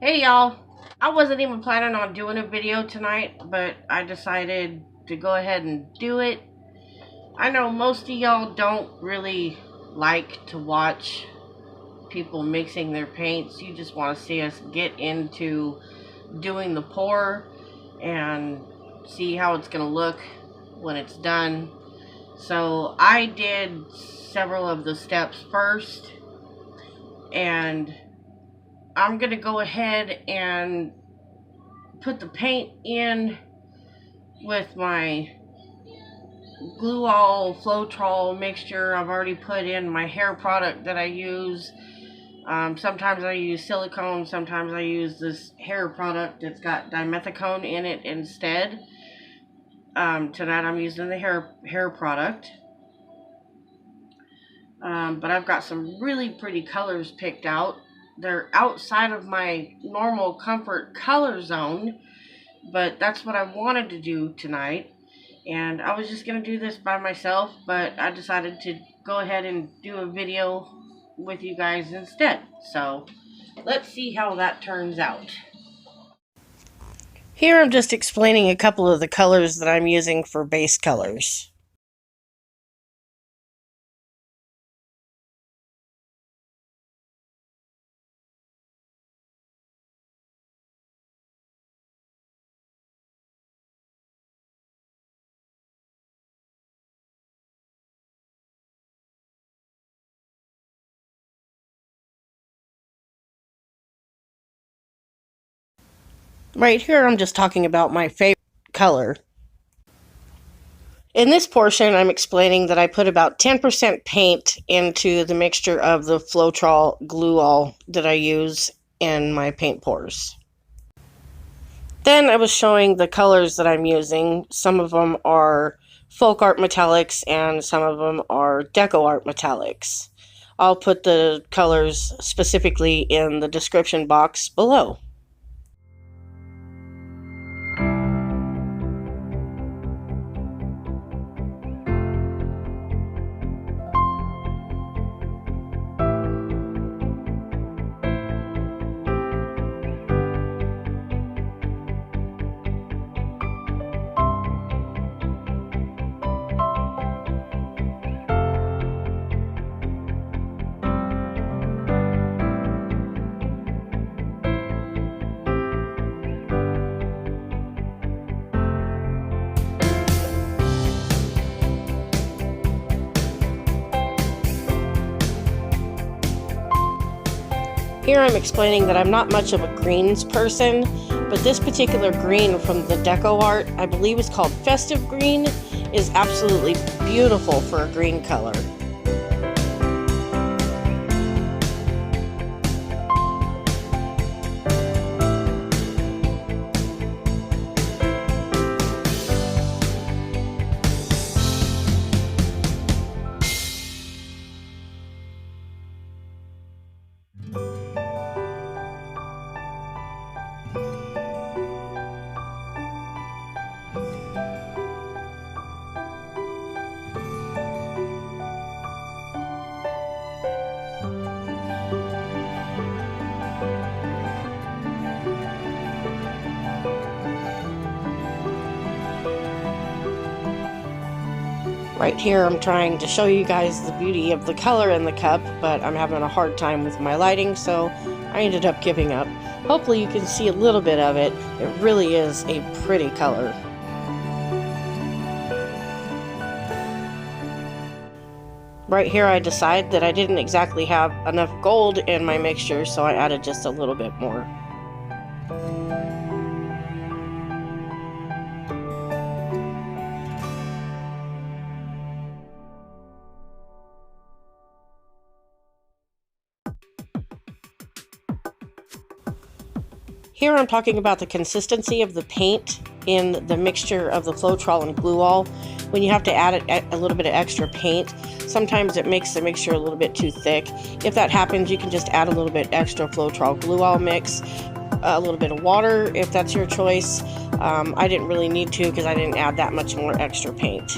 Hey y'all, I wasn't even planning on doing a video tonight, but I decided to go ahead and do it. I know most of y'all don't really like to watch people mixing their paints. You just want to see us get into doing the pour and see how it's going to look when it's done. So I did several of the steps first, and I'm going to go ahead and put the paint in with my glue all Floetrol mixture. I've already put in my hair product that I use. Sometimes I use silicone, sometimes I use this hair product that's got dimethicone in it instead. Tonight I'm using the hair product. But I've got some really pretty colors picked out. They're outside of my normal comfort color zone, but that's what I wanted to do tonight. And I was just going to do this by myself, but I decided to go ahead and do a video with you guys instead. So let's see how that turns out. Here I'm just explaining a couple of the colors that I'm using for base colors. Right here I'm just talking about my favorite color. In this portion, I'm explaining that I put about 10% paint into the mixture of the Floetrol glue all that I use in my paint pours. Then I was showing the colors that I'm using. Some of them are folk art metallics and some of them are decoart metallics. I'll put the colors specifically in the description box below. Here I'm explaining that I'm not much of a greens person, but this particular green from the decoart, I believe is called Festive Green, is absolutely beautiful for a green color. Right here I'm trying to show you guys the beauty of the color in the cup, but I'm having a hard time with my lighting, so I ended up giving up. Hopefully you can see a little bit of it. It really is a pretty color. Right here I decide that I didn't exactly have enough gold in my mixture, so I added just a little bit more. Here I'm talking about the consistency of the paint in the mixture of the Floetrol and glue all. When you have to add a little bit of extra paint, sometimes it makes the mixture a little bit too thick. If that happens, you can just add a little bit extra Floetrol glue all mix, a little bit of water if that's your choice. I didn't really need to because I didn't add that much more extra paint.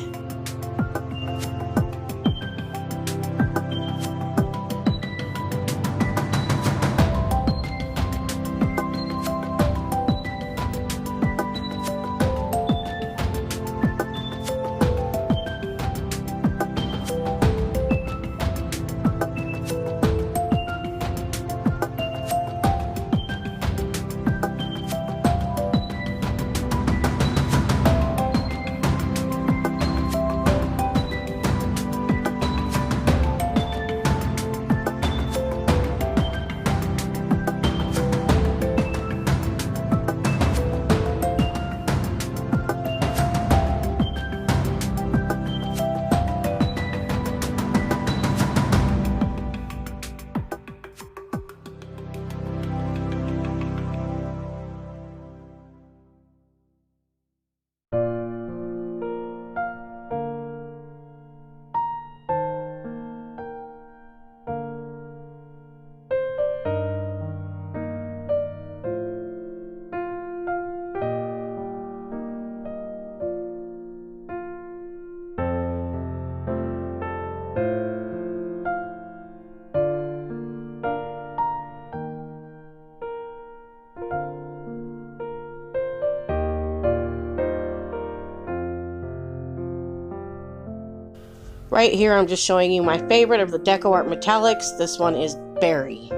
Right here I'm just showing you my favorite of the decoart metallics. This one is Berry.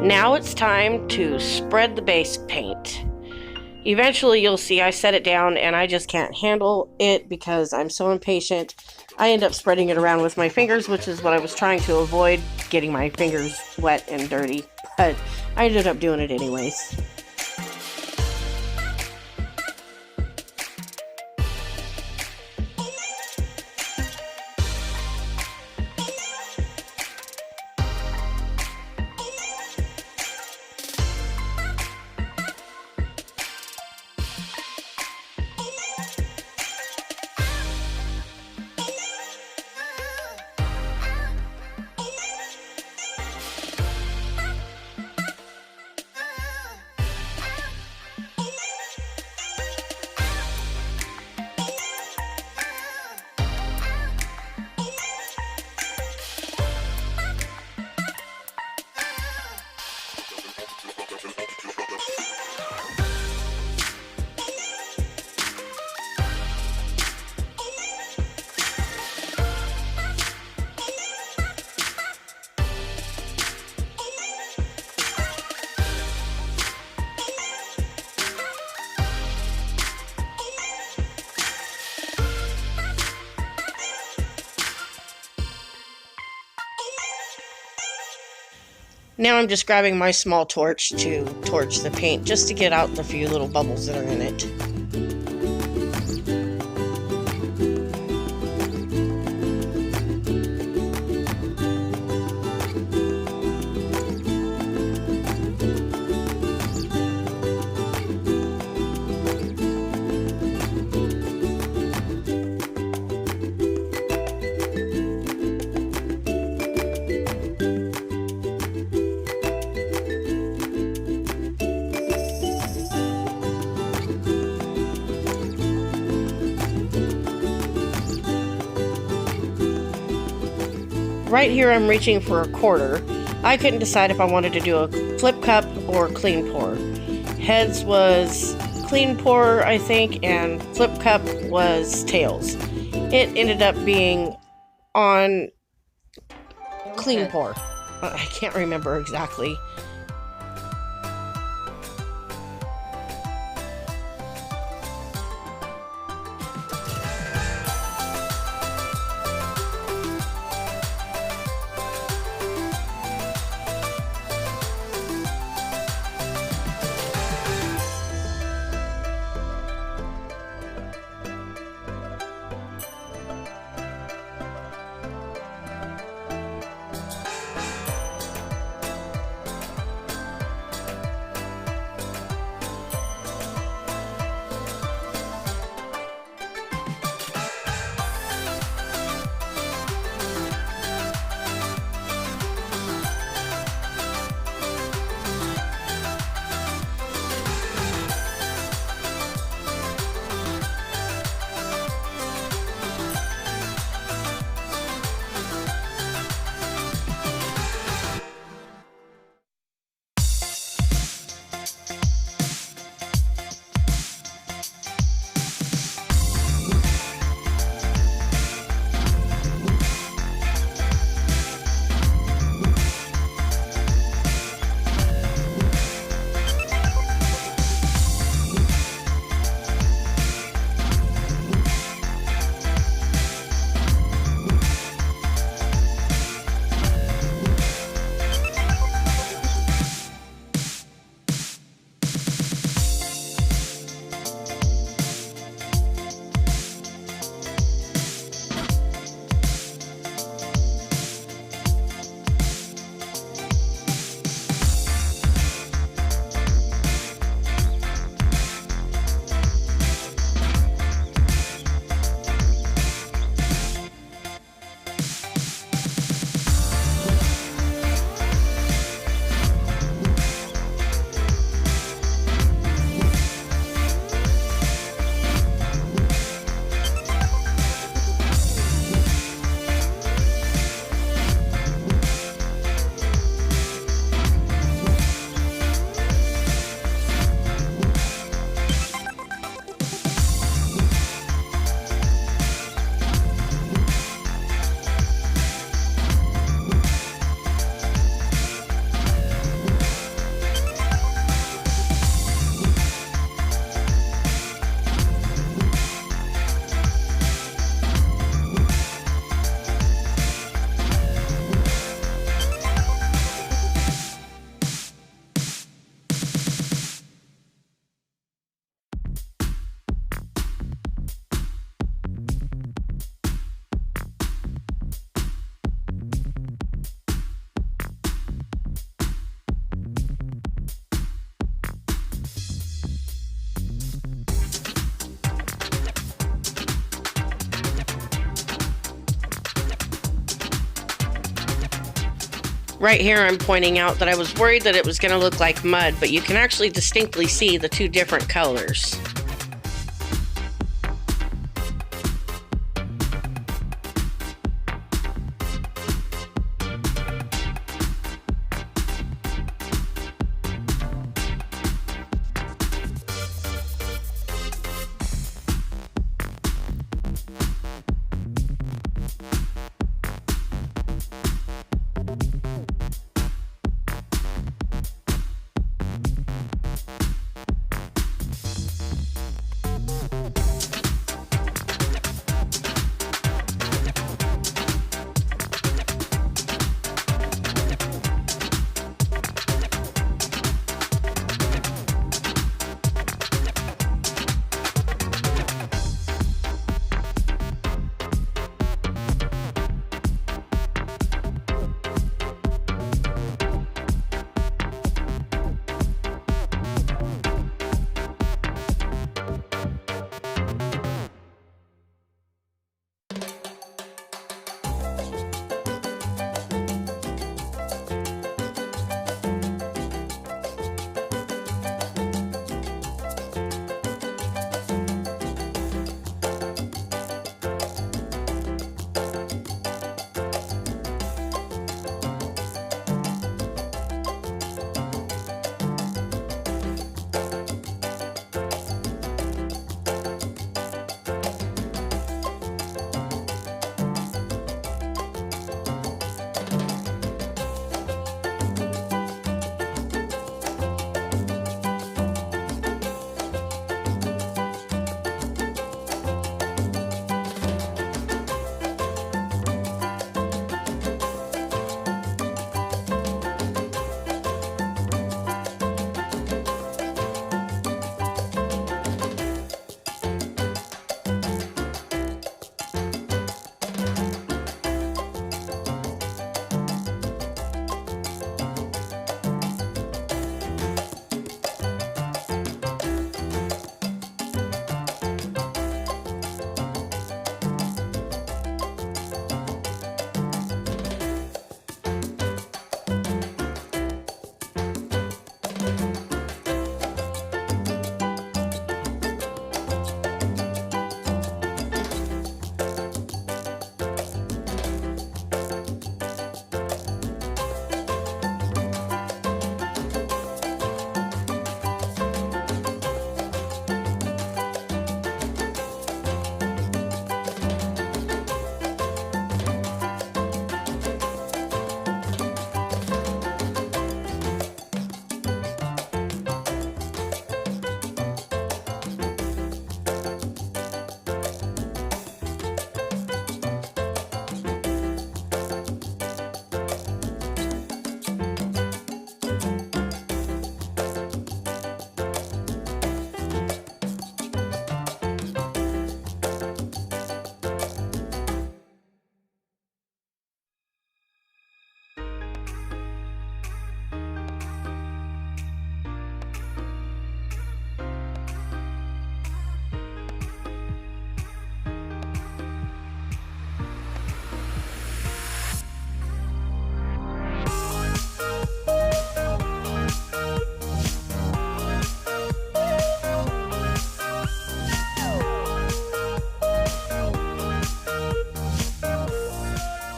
Now it's time to spread the base paint. Eventually you'll see I set it down and I just can't handle it because I'm so impatient. I end up spreading it around with my fingers, which is what I was trying to avoid, getting my fingers wet and dirty, but I ended up doing it anyways. Now I'm just grabbing my small torch to torch the paint just to get out the few little bubbles that are in it. Right here I'm reaching for a quarter. I couldn't decide if I wanted to do a flip cup or clean pour. Heads was clean pour, I think, and flip cup was tails. It ended up being on clean pour. I can't remember exactly. Right here I'm pointing out that I was worried that it was going to look like mud, but you can actually distinctly see the two different colors.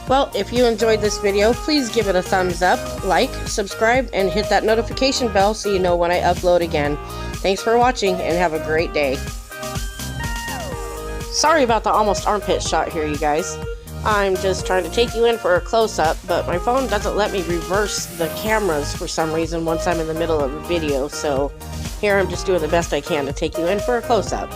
Well, if you enjoyed this video, please give it a thumbs up, like, subscribe, and hit that notification bell so you know when I upload again. Thanks for watching, and have a great day. Sorry about the almost armpit shot here, you guys. I'm just trying to take you in for a close-up, but my phone doesn't let me reverse the cameras for some reason once I'm in the middle of a video, so here I'm just doing the best I can to take you in for a close-up.